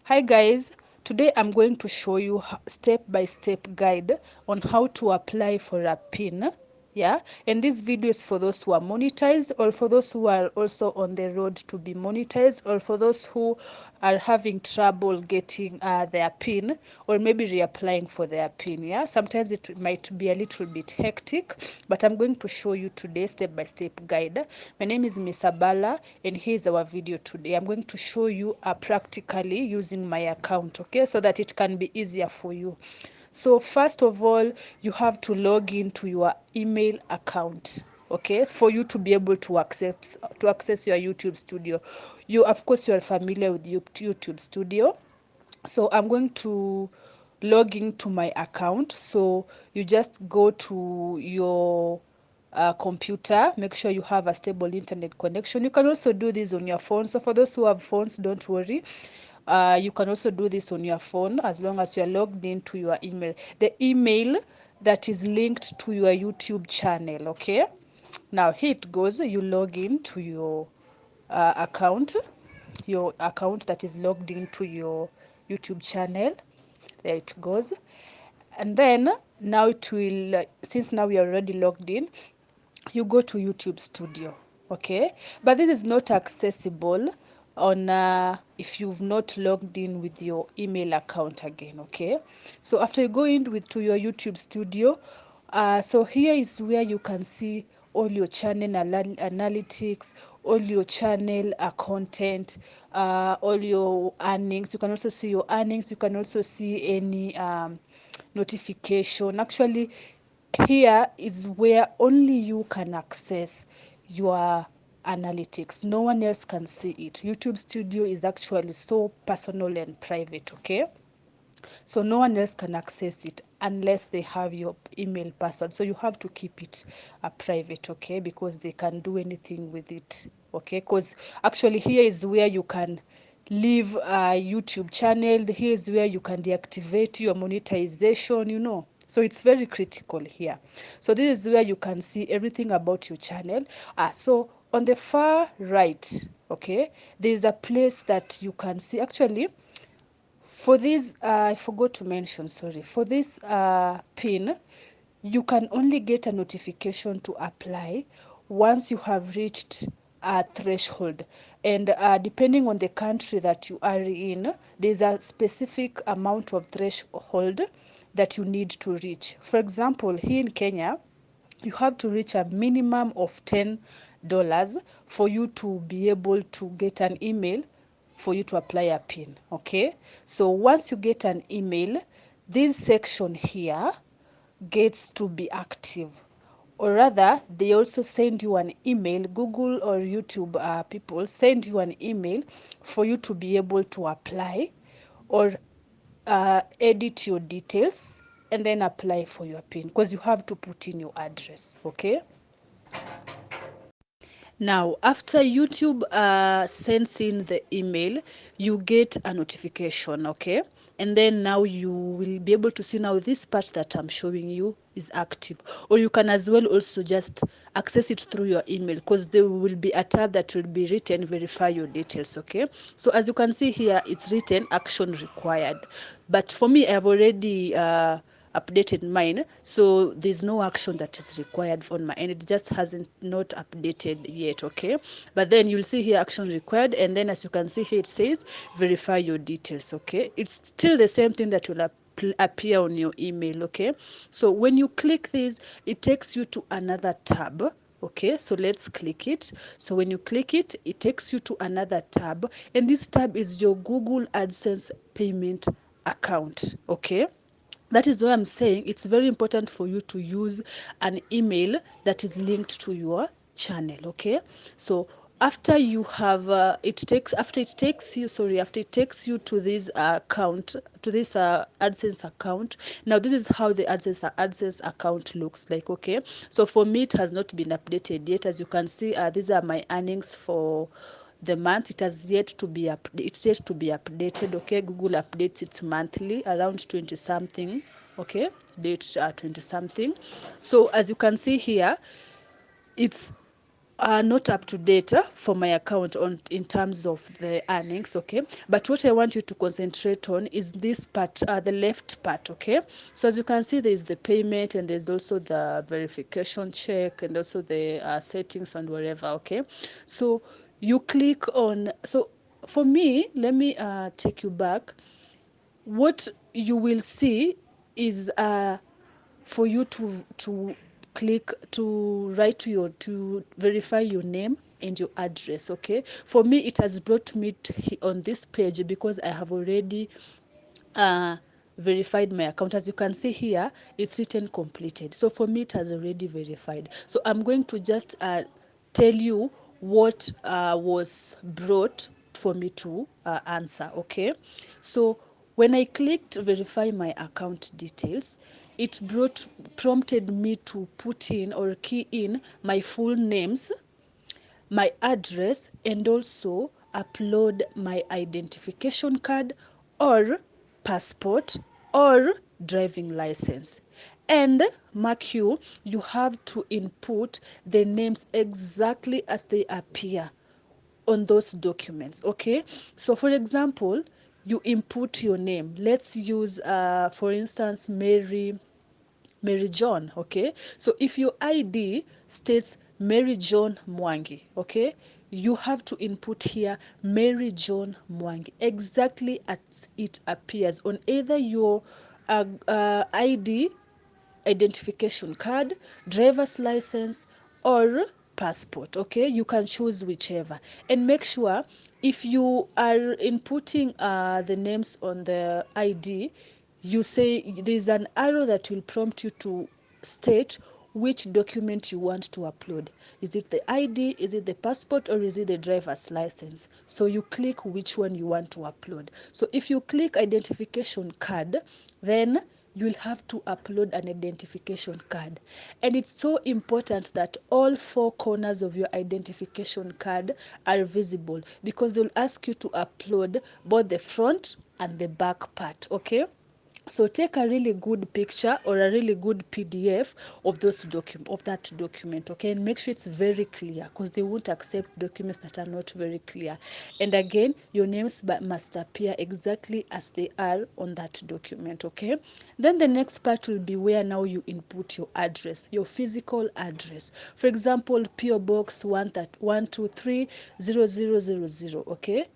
Hi guys, today I'm going to show you step-by-step guide on how to apply for a pin. Yeah, and this video is for those who are monetized, or for those who are also on the road to be monetized, or for those who are having trouble getting their pin, or maybe reapplying for their pin. Yeah, sometimes it might be a little bit hectic, but I'm going to show you today step-by-step guide. My name is Miss Abala, and here's our video today. I'm going to show you practically using my account, okay, so that it can be easier for you. So first of all, you have to log into your email account, okay, for you to be able to access your YouTube Studio. You, of course, you are familiar with YouTube Studio. So I'm going to log into my account. So you just go to your computer, make sure you have a stable internet connection. You can also do this on your phone. So for those who have phones, don't worry. You can also do this on your phone as long as you're logged into your email. The email that is linked to your YouTube channel, okay? Now here it goes. You log in to your account, that is logged into your YouTube channel. There it goes. And then now it will, since now we are already logged in, you go to YouTube Studio, okay? But this is not accessible on if you've not logged in with your email account again, okay? So after you go in to your YouTube Studio, so here is where you can see all your channel analytics, all your channel content, all your earnings. You can also see your earnings. You can also see any notification. Actually, here is where only you can access your analytics. No one else can see it. YouTube Studio is actually so personal and private, okay? So no one else can access it unless they have your email password. So you have to keep it private, okay? Because they can do anything with it, okay? Because actually here is where you can leave a YouTube channel. Here is where you can deactivate your monetization, you know. So it's very critical here. So this is where you can see everything about your channel. So on the far right, okay, there is a place that you can see. Actually, for this, I forgot to mention, sorry, for this pin, you can only get a notification to apply once you have reached a threshold. And depending on the country that you are in, there's a specific amount of threshold that you need to reach. For example, here in Kenya, you have to reach a minimum of $10 for you to be able to get an email for you to apply a pin, okay? So once you get an email, this section here gets to be active, or rather they also send you an email. Google or YouTube people send you an email for you to be able to apply or edit your details and then apply for your pin, because you have to put in your address, okay? Now, after YouTube sends in the email, you get a notification, okay? And then now you will be able to see now this part that I'm showing you is active. Or you can as well also just access it through your email, because there will be a tab that will be written verify your details, okay? So as you can see here, it's written action required. But for me, I've already updated mine, so there's no action that is required on my end. It just hasn't not updated yet, okay? But then you'll see here action required, and then as you can see here, it says verify your details, okay? It's still the same thing that will appear on your email, okay? So when you click this, it takes you to another tab. Okay, so let's click it. So when you click it, it takes you to another tab, and this tab is your Google AdSense payment account, okay? That is why I'm saying it's very important for you to use an email that is linked to your channel, okay? So after you have after it takes you to this account, to this AdSense account. Now this is how the AdSense account looks like, okay? So for me, it has not been updated yet. As you can see, these are my earnings for the month. It has yet to be updated, okay? Google updates it monthly around 20 something, okay? Date 20 something. So as you can see here, it's not up to date for my account on in terms of the earnings, okay? But what I want you to concentrate on is this part, the left part, okay? So as you can see, there is the payment, and there's also the verification check, and also the settings and whatever, okay? So you click on, so for me, let me take you back. What you will see is for you to click to write to your to verify your name and your address. Okay, for me it has brought me on this page because I have already uh verified my account. As you can see here, it's written completed, so for me it has already verified. So I'm going to just tell you what was brought for me to answer. Okay, so when I clicked verify my account details, it prompted me to put in or key in my full names, my address, and also upload my identification card or passport or driving license. And mark you have to input the names exactly as they appear on those documents. Okay, so for example, you input your name. Let's use for instance Mary John. Okay, so if your ID states Mary John Mwangi, okay, you have to input here Mary John Mwangi exactly as it appears on either your ID, identification card, driver's license, or passport. Okay, you can choose whichever, and make sure if you are inputting the names on the ID, you say there's an arrow that will prompt you to state which document you want to upload. Is it the ID, is it the passport, or is it the driver's license? So you click which one you want to upload. So if you click identification card, then you'll have to upload an identification card. And it's so important that all four corners of your identification card are visible, because they'll ask you to upload both the front and the back part. Okay, so take a really good picture or a really good PDF of that document, okay, and make sure it's very clear, because they won't accept documents that are not very clear. And again, your names must appear exactly as they are on that document. Okay, then the next part will be where now you input your address, your physical address. For example, PO Box 1230000. Okay,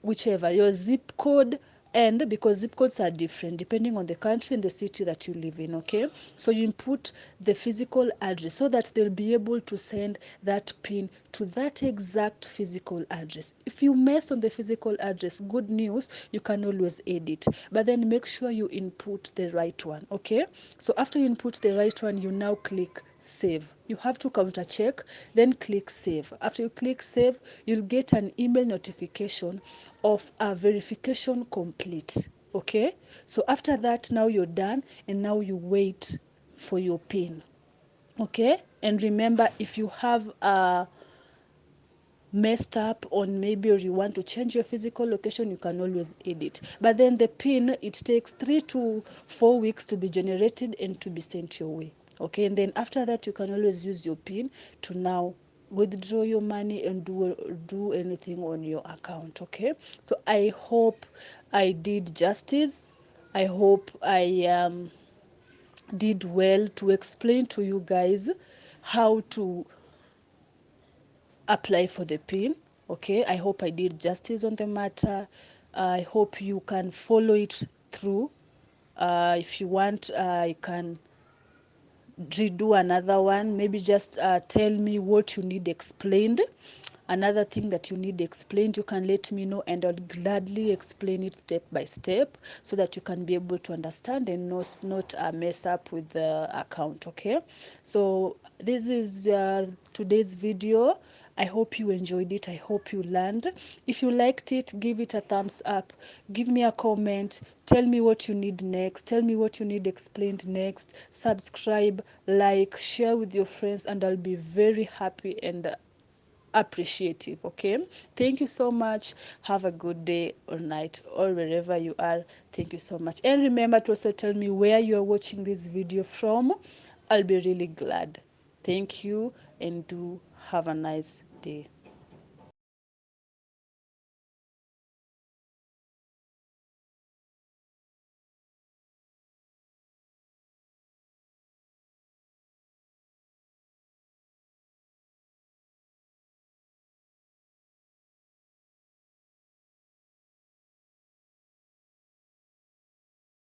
whichever your zip code, and because zip codes are different depending on the country and the city that you live in. Okay, so you input the physical address so that they'll be able to send that pin to that exact physical address. If you mess on the physical address, good news, you can always edit, but then make sure you input the right one. Okay, so after you input the right one, you now click save. You have to counter check, then click save. After you click save, you'll get an email notification of a verification complete. Okay, so after that, now you're done, and now you wait for your pin. Okay, and remember, if you have messed up on maybe, or you want to change your physical location, you can always edit. But then the pin, it takes 3 to 4 weeks to be generated and to be sent your way. Okay, and then after that, you can always use your pin to now withdraw your money and do anything on your account. Okay, so I hope I did justice. I hope I did well to explain to you guys how to apply for the pin. Okay, I hope I did justice on the matter. I hope you can follow it through. If you want, I can redo another one. Maybe just tell me what you need explained. Another thing that you need explained, you can let me know, and I'll gladly explain it step by step so that you can be able to understand and not mess up with the account. Okay, so this is today's video. I hope you enjoyed it. I hope you learned. If you liked it, give it a thumbs up. Give me a comment. Tell me what you need next. Tell me what you need explained next. Subscribe, like, share with your friends, and I'll be very happy and appreciative. Okay, thank you so much. Have a good day or night, or wherever you are. Thank you so much, and remember to also tell me where you are watching this video from. I'll be really glad. Thank you, and do have a nice day.